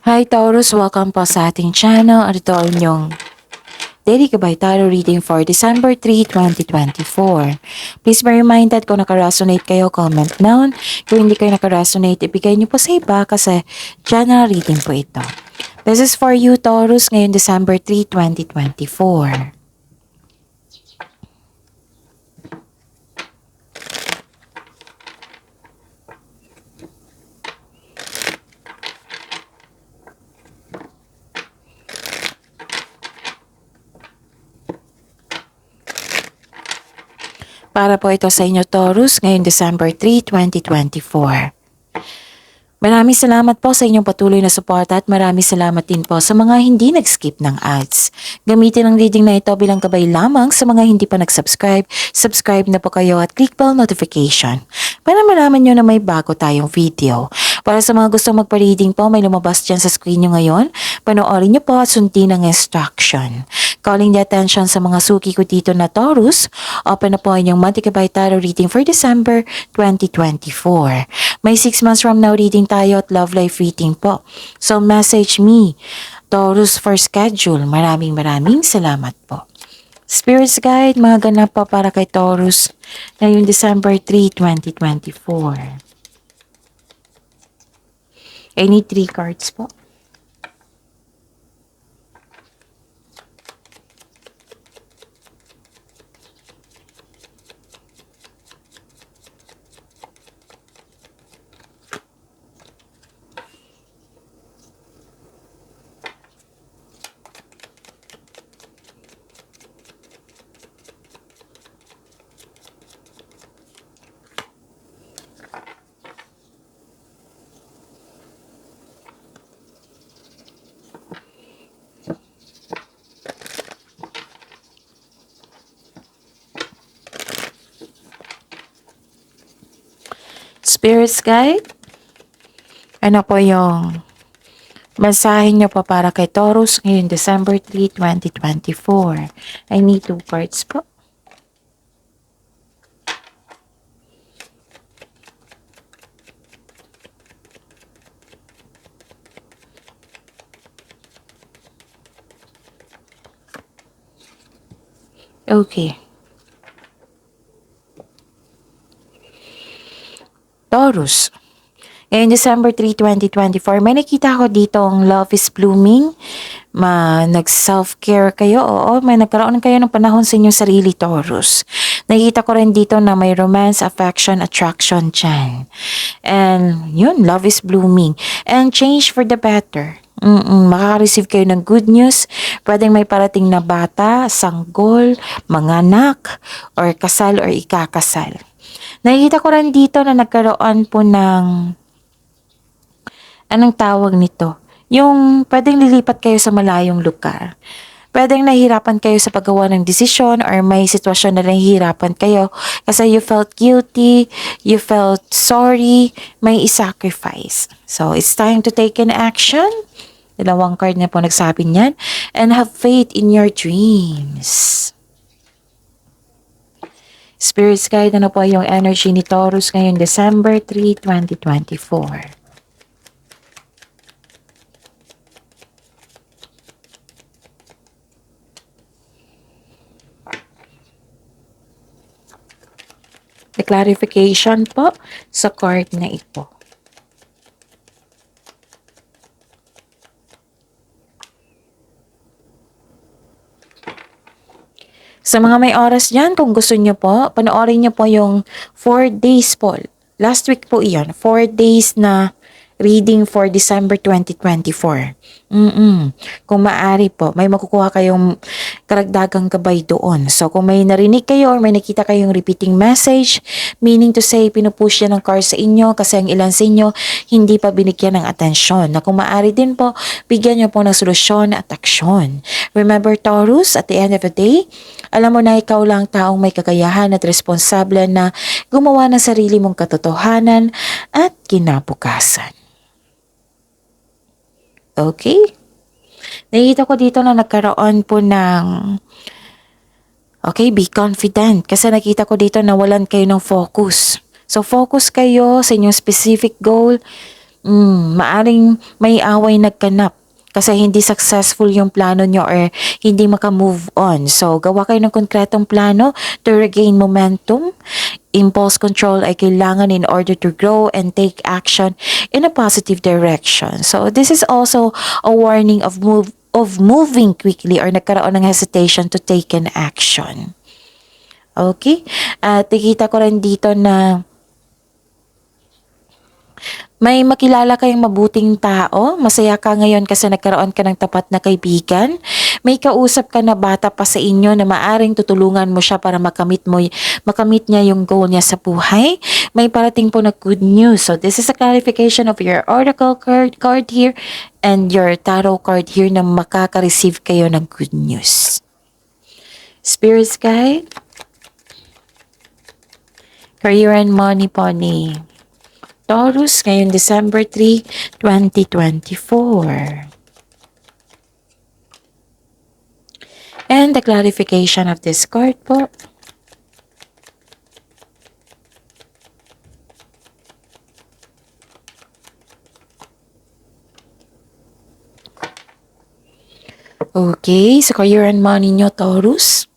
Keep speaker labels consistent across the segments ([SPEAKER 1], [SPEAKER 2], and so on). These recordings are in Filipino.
[SPEAKER 1] Hi Taurus, welcome po sa ating channel. Ito ang inyong Daily Gabay Tarot Reading for December 3, 2024. Please be reminded kung nakaresonate kayo, comment down. Kung hindi kayo nakaresonate, ibigay niyo po sa iba kasi general reading po ito. This is for you Taurus ngayon December 3, 2024. Para po ito sa inyo Taurus ngayong December 3, 2024. Maraming salamat po sa inyong patuloy na suporta at maraming salamat din po sa mga hindi nag-skip ng ads. Gamitin ang reading na ito bilang gabay lamang sa mga hindi pa nag-subscribe. Subscribe na po kayo at click bell notification para malaman nyo na may bago tayong video. Para sa mga gustong magpa-reading po, may lumabas dyan sa screen nyo ngayon. Panoorin nyo po at sundin ang instruction. Calling the attention sa mga suki ko dito na Taurus, open na po ang inyong Monthly Gabay Tarot reading for December 2024. May 6 months from now reading tayo at love life reading po. So message me, Taurus, for schedule. Maraming salamat po. Spirits Guide, mga ganap pa para kay Taurus ngayong December 3, 2024. I need 3 cards po. Spirits Guide, ano po yung mensahe nyo pa para kay Taurus ngayong December 3, 2024? I need 2 cards po. Okay. Taurus, ngayong December 3, 2024, may nakita ko dito ang love is blooming. Nag-self-care kayo. Oo, may nagkaroon kayo ng panahon sa inyong sarili, Taurus. Nakita ko rin dito na may romance, affection, attraction dyan. And yun, love is blooming. And change for the better. Makaka-receive kayo ng good news. Pwedeng may parating na bata, sanggol, manganak, or kasal or ikakasal. Nakikita ko rin dito na nagkaroon po ng, anong tawag nito? Yung pwedeng lilipat kayo sa malayong lugar. Pwedeng nahihirapan kayo sa paggawa ng desisyon or may sitwasyon na nahihirapan kayo kasi you felt guilty, you felt sorry, may i-sacrifice. So, it's time to take an action. Dalawang card na po nagsabi niyan. And have faith in your dreams. Spirits Guide, ano po yung energy ni Taurus ngayong December 3, 2024? The clarification po sa card na ito. Sa mga may oras dyan, kung gusto nyo po, panoorin nyo po yung 4 days po. Last week po iyon, 4 days na reading for December 2024. Kung maaari po, may makukuha kayong karagdagang gabay doon. So, kung may narinig kayo or may nakita kayong repeating message, meaning to say, pinupush yan ng card sa inyo kasi ang ilan sa inyo hindi pa binigyan ng atensyon. Na kung maaari din po, bigyan nyo po ng solusyon at aksyon. Remember, Taurus, at the end of the day, alam mo na ikaw lang taong may kakayahan at responsable na gumawa ng sarili mong katotohanan at kinabukasan. Okay? Nakita ko dito na nagkaroon po ng, okay, be confident. Kasi nakita ko dito na walan kayo ng focus. So, focus kayo sa inyong specific goal. Maaring may away nagkanap kasi hindi successful yung plano nyo or hindi maka-move on. So, gawa kayo ng konkretong plano to regain momentum. Impulse control ay kailangan in order to grow and take action in a positive direction. So, this is also a warning of moving quickly or nagkaroon ng hesitation to take an action. Okay? At nakita ko rin dito na may makilala kayong mabuting tao, masaya ka ngayon kasi nagkaroon ka ng tapat na kaibigan. May kausap ka na bata pa sa inyo na maaring tutulungan mo siya para makamit niya yung goal niya sa buhay. May parating po na good news. So this is a clarification of your oracle card here and your tarot card here na makaka-receive kayo ng good news. Spirit guide, career and money po ni Taurus ngayong December 3, 2024. And the clarification of this card po. Okay, so career and money nyo, Taurus.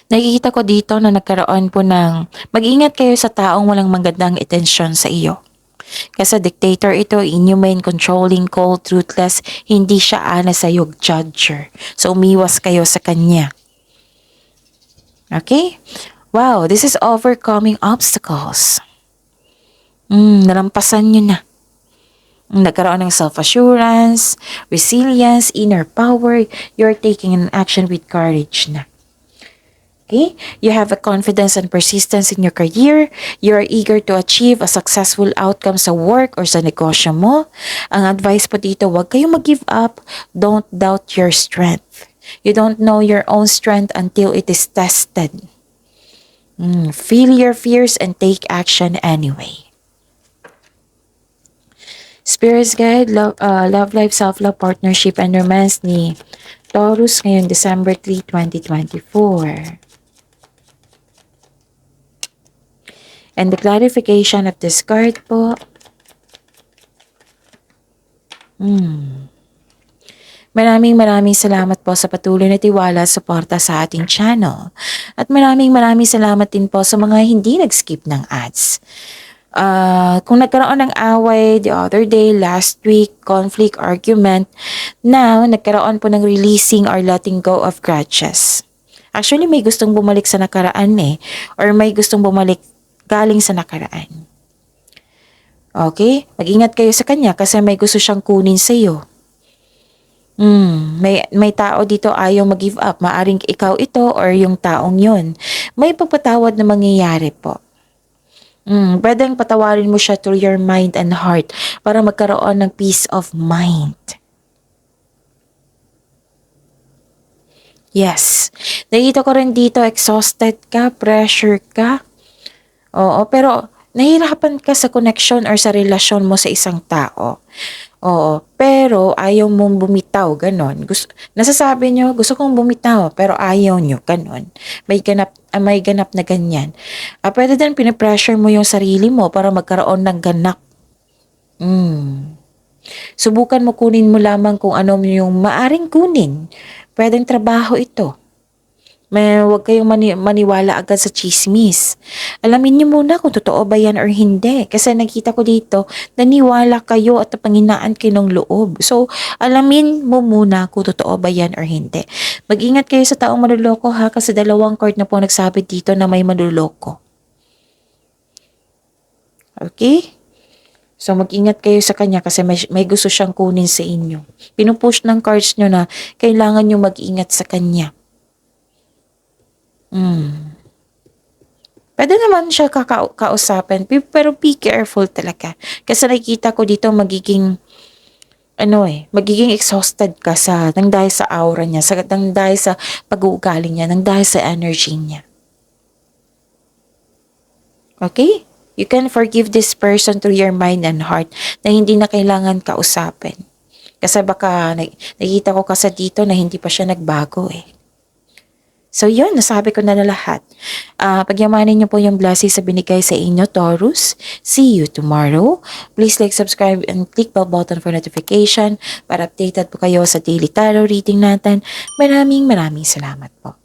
[SPEAKER 1] Nakikita ko dito na nagkaroon po ng mag-ingat kayo sa taong walang magandang intensyon sa iyo. Kasi dictator ito, inhumane, controlling, cold, ruthless, hindi siya ana sa iyo, judger. So umiwas kayo sa kanya. Okay? Wow, this is overcoming obstacles. Nalampasan nyo na. Nagkaroon ng self-assurance, resilience, inner power, you're taking an action with courage na. Okay? You have a confidence and persistence in your career. You are eager to achieve a successful outcome sa work or sa negosyo mo. Ang advice po dito, huwag kayong mag-give up. Don't doubt your strength. You don't know your own strength until it is tested. Feel your fears and take action anyway. Spirit's Guide, Love Life, Self-Love, Partnership, and Romance ni Taurus ngayong December 3, 2024. And the clarification of this card po. Maraming salamat po sa patuloy na tiwala at suporta sa ating channel. At maraming salamat din po sa mga hindi nag-skip ng ads. Kung nagkaroon ng away the other day, last week, conflict, argument, now nagkaroon po ng releasing or letting go of grudges. Actually, may gustong bumalik sa nakaraan or may gustong bumalik galing sa nakaraan. Okay? Mag-ingat kayo sa kanya kasi may gusto siyang kunin sa iyo. May tao dito ayaw mag-give up. Maaring ikaw ito or yung taong yun. May pagpatawad na mangyayari po. Pwedeng patawarin mo siya through your mind and heart para magkaroon ng peace of mind. Yes. Nakita ko rin dito, exhausted ka, pressure ka. Oo, pero nahihirapan ka sa connection or sa relasyon mo sa isang tao. Oo, pero ayaw mong bumitaw, ganon. Nasasabi nyo, gusto kong bumitaw, pero ayaw nyo, ganon. May ganap na ganyan. Pwede din pinipressure mo yung sarili mo para magkaroon ng ganap. Subukan mo kunin mo lamang kung ano yung maaring kunin. Pwedeng trabaho ito. Huwag kayong maniwala agad sa chismis. Alamin niyo muna kung totoo ba yan or hindi. Kasi nakita ko dito, naniwala kayo at panghinaan kayo ng loob. So, alamin mo muna kung totoo ba yan or hindi. Mag-ingat kayo sa taong manluloko ha, kasi 2 card na po nagsabi dito na may manluloko. Okay? So, mag-ingat kayo sa kanya kasi may gusto siyang kunin sa inyo. Pinupush ng cards nyo na kailangan nyo mag-ingat sa kanya. Pwede naman siya kausapin, pero be careful talaga. Kasi nakikita ko dito magiging exhausted ka nang dahil sa aura niya, nang dahil sa pag-uugali niya, nang dahil sa energy niya. Okay? You can forgive this person through your mind and heart na hindi na kailangan kausapin. Kasi baka nakikita ko kasi dito na hindi pa siya nagbago . So yun, nasabi ko na lahat. Pagyamanin niyo po yung blessings sa binigay sa inyo, Taurus. See you tomorrow. Please like, subscribe, and click bell button for notification para updated po kayo sa daily tarot reading natin. Maraming salamat po.